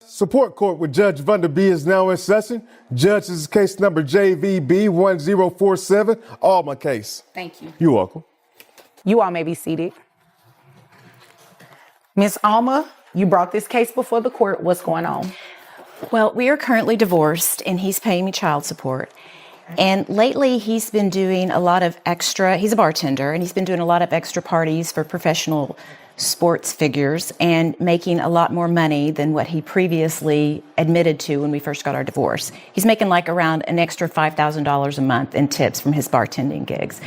Support court with Judge Vonder B is now in session. Judge, this is case number JVB 1047. All my case. Thank you. You're welcome. You all may be seated. Ms. Alma, you brought this case before the court. What's going on? Well, we are currently divorced, and he's paying me child support. And lately, he's been doing a lot of extra, he's a bartender, and he's been doing a lot of extra parties for professional sports figures and making a lot more money than what he previously admitted to when we first got our divorce. He's making like around an extra $5,000 a month in tips from his bartending gigs.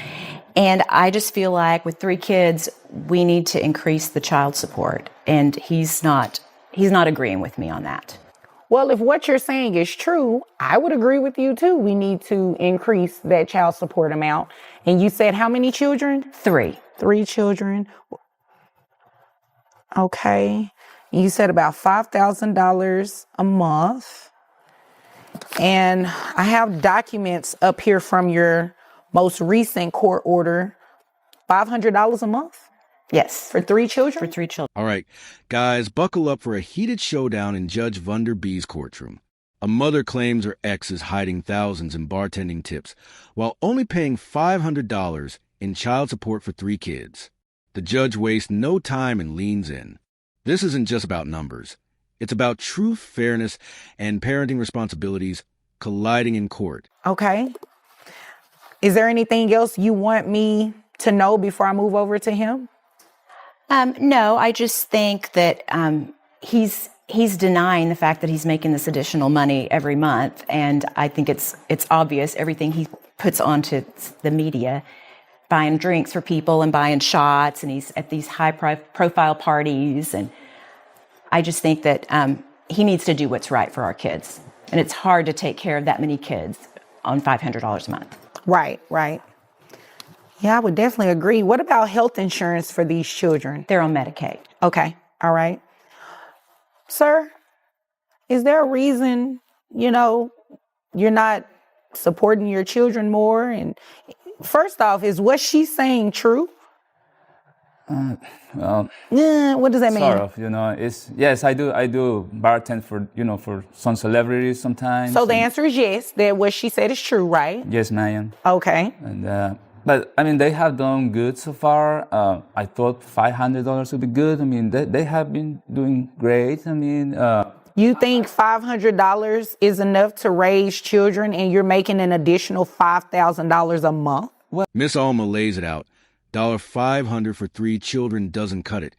And I just feel like with 3 kids, we need to increase the child support. And he's not agreeing with me on that. Well, if what you're saying is true, I would agree with you too. We need to increase that child support amount. And you said how many children? 3. 3 children. Okay. You said about $5,000 a month. And I have documents up here from your most recent court order. $500 a month? Yes. For 3 children? For 3 children. All right, guys, buckle up for a heated showdown in Judge Vonder B's courtroom. A mother claims her ex is hiding thousands in bartending tips while only paying $500 in child support for 3 kids. The judge wastes no time and leans in. This isn't just about numbers. It's about truth, fairness, and parenting responsibilities colliding in court. Okay. Is there anything else you want me to know before I move over to him? No, I just think that he's denying the fact that he's making this additional money every month, and I think it's obvious everything he puts onto the media, buying drinks for people and buying shots, and he's at these high-profile parties, and I just think that he needs to do what's right for our kids, and it's hard to take care of that many kids on $500 a month. Right. Yeah, I would definitely agree. What about health insurance for these children? They're on Medicaid. Okay. All right. Sir, is there a reason, you're not supporting your children more? And first off, is what she's saying true? Well, what does that mean? sort of, yes, I do bartend for some celebrities sometimes. So the answer is yes, that what she said is true, right? Yes, ma'am. Okay. And but I mean, they have done good so far. I thought $500 would be good. I mean, they have been doing great. I mean, you think $500 is enough to raise children, and you're making an additional $5,000 a month? Miss Alma lays it out. $500 for 3 children doesn't cut it,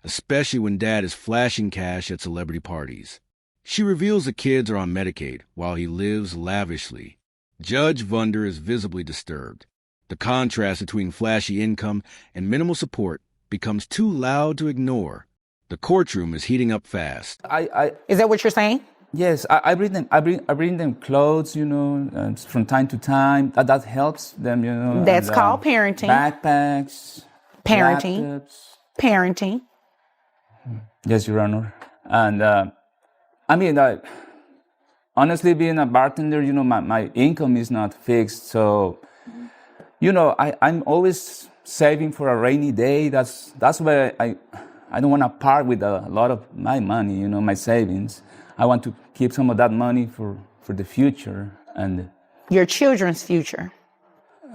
especially when dad is flashing cash at celebrity parties. She reveals the kids are on Medicaid while he lives lavishly. Judge Vonder is visibly disturbed. The contrast between flashy income and minimal support becomes too loud to ignore. The courtroom is heating up fast. Is that what you're saying? Yes, I bring them clothes, from time to time. That helps them, That's and, called parenting. Backpacks. Parenting. Laptops. Parenting. Yes, Your Honor. And honestly, being a bartender, my income is not fixed, so I'm always saving for a rainy day. That's why I don't want to part with a lot of my money, my savings. I want to keep some of that money for the future and your children's future.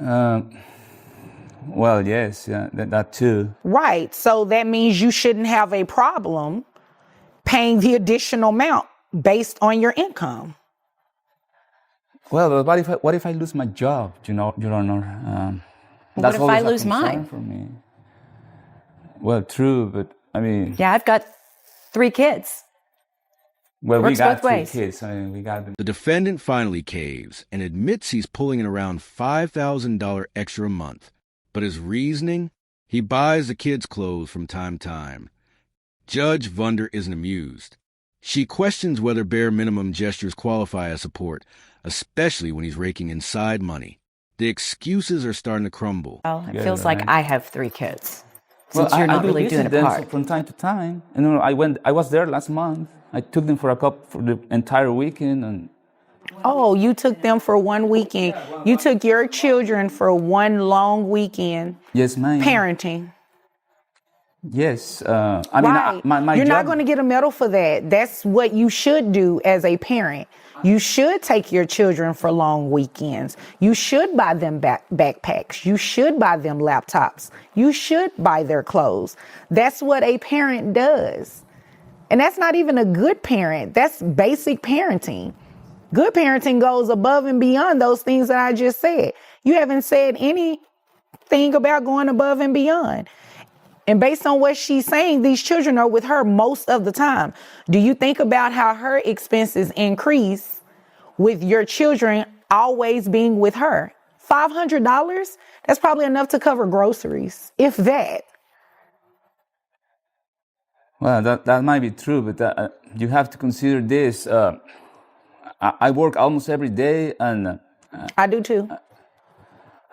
Well, yes, yeah, that too. Right. So that means you shouldn't have a problem paying the additional amount based on your income. Well, what if I lose my job, Your Honor? What if I lose mine? For me. Well, true, but I mean. Yeah, I've got 3 kids. Well, Works we got both 3 ways. kids. I mean, we got. The defendant finally caves and admits he's pulling in around $5,000 extra a month. But his reasoning? He buys the kids' clothes from time to time. Judge Vonder isn't amused. She questions whether bare minimum gestures qualify as support, especially when he's raking in side money. The excuses are starting to crumble. Well, it Yeah, feels like right. I have 3 kids. Well, Since you're not I do really visit doing a them part. from time to time. I was there last month. I took them for the entire weekend, and Oh, you took them for one weekend. You took your children for one long weekend yes, ma'am. parenting. Yes. I mean, Right. my You're job. not going to get a medal for that. That's what you should do as a parent. You should take your children for long weekends. You should buy them backpacks. You should buy them laptops. You should buy their clothes. That's what a parent does. And that's not even a good parent. That's basic parenting. Good parenting goes above and beyond those things that I just said. You haven't said anything about going above and beyond. And based on what she's saying, these children are with her most of the time. Do you think about how her expenses increase with your children always being with her? $500? That's probably enough to cover groceries, if that. Well, that might be true, but you have to consider this. I work almost every day, and I do too.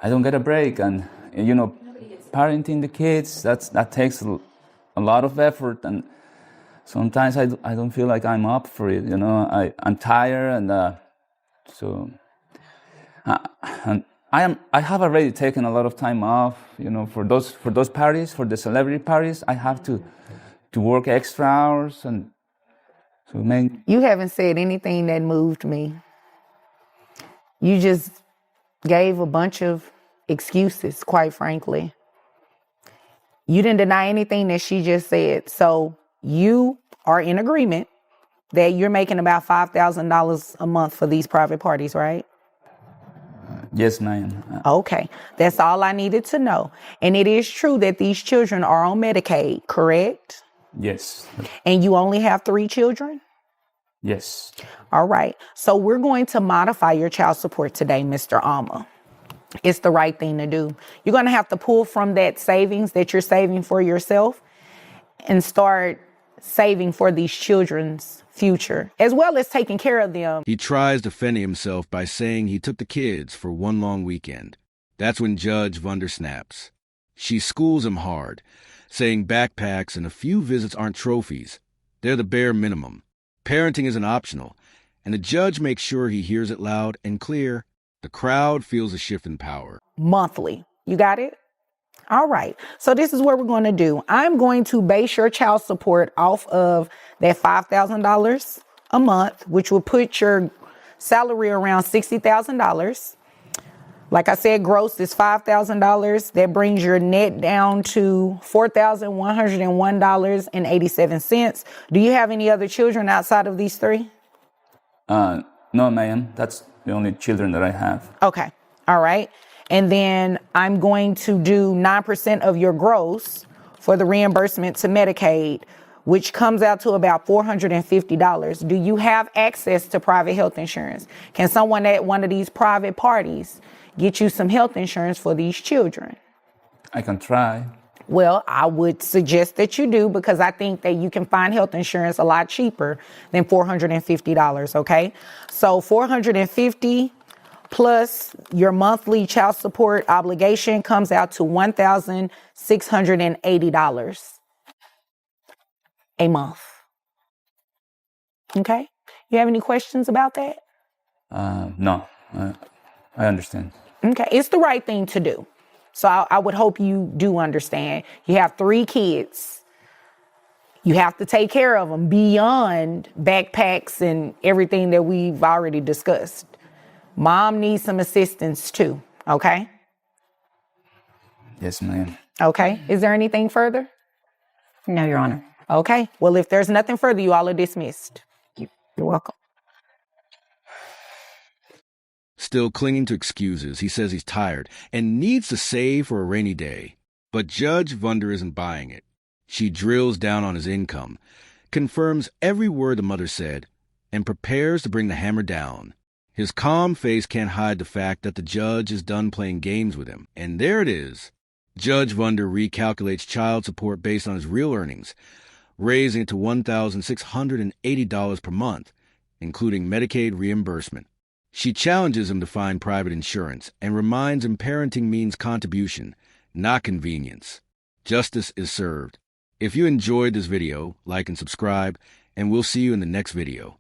I don't get a break. And you know, parenting the kids, that takes a lot of effort, and sometimes I don't feel like I'm up for it. You know, I'm tired, and so and I have already taken a lot of time off. You know, for those parties, for the celebrity parties, I have to work extra hours, and so man. You haven't said anything that moved me. You just gave a bunch of excuses, quite frankly. You didn't deny anything that she just said. So you are in agreement that you're making about $5,000 a month for these private parties, right? Yes, ma'am. Okay. That's all I needed to know. And it is true that these children are on Medicaid, correct? Yes. And you only have 3 children? Yes. All right. So we're going to modify your child support today, Mr. Alma. It's the right thing to do. You're going to have to pull from that savings that you're saving for yourself and start saving for these children's future, as well as taking care of them. He tries defending himself by saying he took the kids for one long weekend. That's when Judge Vunder snaps. She schools him hard, saying backpacks and a few visits aren't trophies. They're the bare minimum. Parenting isn't optional, and the judge makes sure he hears it loud and clear. The crowd feels a shift in power. Monthly. You got it? All right. So this is what we're going to do. I'm going to base your child support off of that $5,000 a month, which will put your salary around $60,000. Like I said, gross is $5,000. That brings your net down to $4,101.87. Do you have any other children outside of these 3? No, ma'am. That's the only children that I have. Okay. All right. And then I'm going to do 9% of your gross for the reimbursement to Medicaid, which comes out to about $450. Do you have access to private health insurance? Can someone at one of these private parties get you some health insurance for these children? I can try. Well, I would suggest that you do, because I think that you can find health insurance a lot cheaper than $450, okay? So $450 plus your monthly child support obligation comes out to $1,680 a month. Okay? You have any questions about that? No, I understand. Okay, it's the right thing to do. So I would hope you do understand. You have 3 kids. You have to take care of them beyond backpacks and everything that we've already discussed. Mom needs some assistance too, okay? Yes, ma'am. Okay, is there anything further? No, Your Honor. Okay, well, if there's nothing further, you all are dismissed. You're welcome. Still clinging to excuses, he says he's tired and needs to save for a rainy day. But Judge Vunder isn't buying it. She drills down on his income, confirms every word the mother said, and prepares to bring the hammer down. His calm face can't hide the fact that the judge is done playing games with him. And there it is. Judge Vunder recalculates child support based on his real earnings, raising it to $1,680 per month, including Medicaid reimbursement. She challenges him to find private insurance and reminds him parenting means contribution, not convenience. Justice is served. If you enjoyed this video, like and subscribe, and we'll see you in the next video.